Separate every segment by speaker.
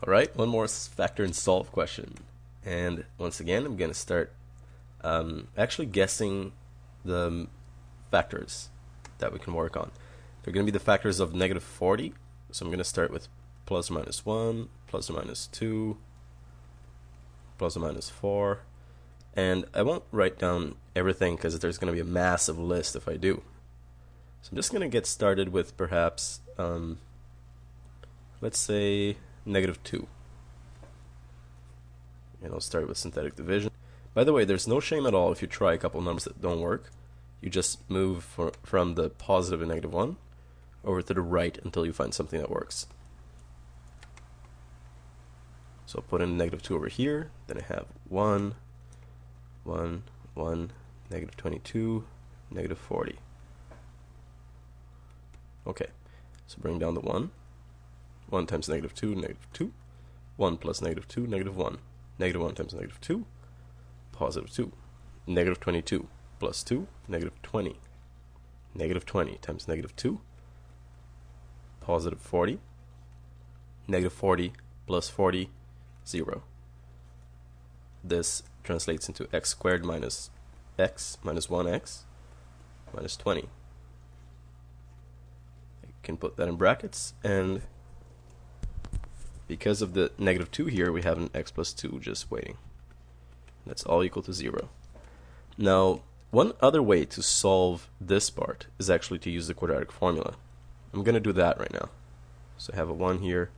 Speaker 1: Alright, one more factor and solve question. And once again, I'm going to start actually guessing the factors that we can work on. They're going to be the factors of negative 40. So I'm going to start with plus or minus 1, plus or minus 2, plus or minus 4. And I won't write down everything because there's going to be a massive list if I do. So I'm just going to get started with perhaps, let's say, negative 2. And I'll start with synthetic division. By the way, there's no shame at all if you try a couple numbers that don't work. You just move from the positive and negative 1 over to the right until you find something that works. So I'll put in negative 2 over here. Then I have 1, 1, 1, negative 22, negative 40. Okay, so bring down the 1. 1 times negative 2, negative 2. 1 plus negative 2, negative 1. Negative 1 times negative 2, positive 2. Negative 22 plus 2, negative 20. Negative 20 times negative 2, positive 40. Negative 40 plus 40, 0. This translates into x squared minus x minus 1x minus 20. I can put that in brackets, and because of the negative 2 here, we have an x plus 2 just waiting. That's all equal to 0. Now, one other way to solve this part is actually to use the quadratic formula. I'm going to do that right now. So I have a 1 here,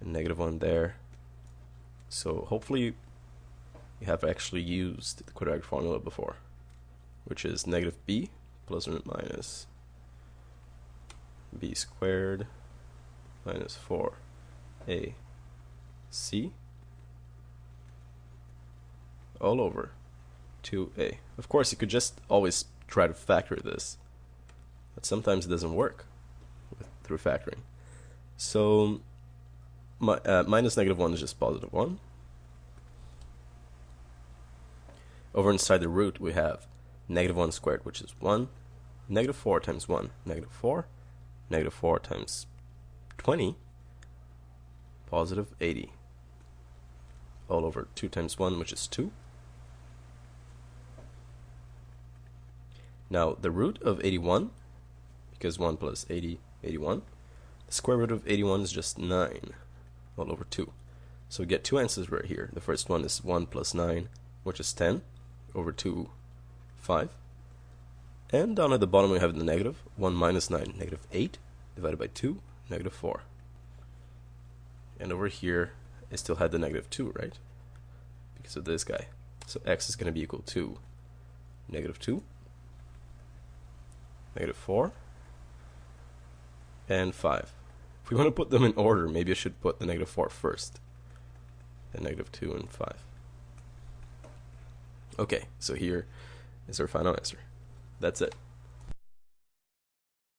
Speaker 1: and negative 1 there. So hopefully you have actually used the quadratic formula before, which is negative b plus or minus b squared minus 4ac all over 2a. Of course, you could just always try to factor this, but sometimes it doesn't work through factoring. So minus negative 1 is just positive 1. Over inside the root, we have negative 1 squared, which is 1. Negative 4 times 1, negative 4. Negative 4 times 20, positive 80. All over 2 times 1, which is 2. Now, the root of 81, because 1 plus 80, 81. The square root of 81 is just 9, all over 2. So we get two answers right here. The first one is 1 plus 9, which is 10, over 2, 5. And down at the bottom we have the negative. 1 minus 9, negative 8, divided by 2, negative 4. And over here, I still had the negative 2, right? Because of this guy. So x is going to be equal to negative 2, negative 4, and 5. If we want to put them in order, maybe I should put the negative 4 first, then negative 2 and 5. Okay, so here is our final answer. That's it.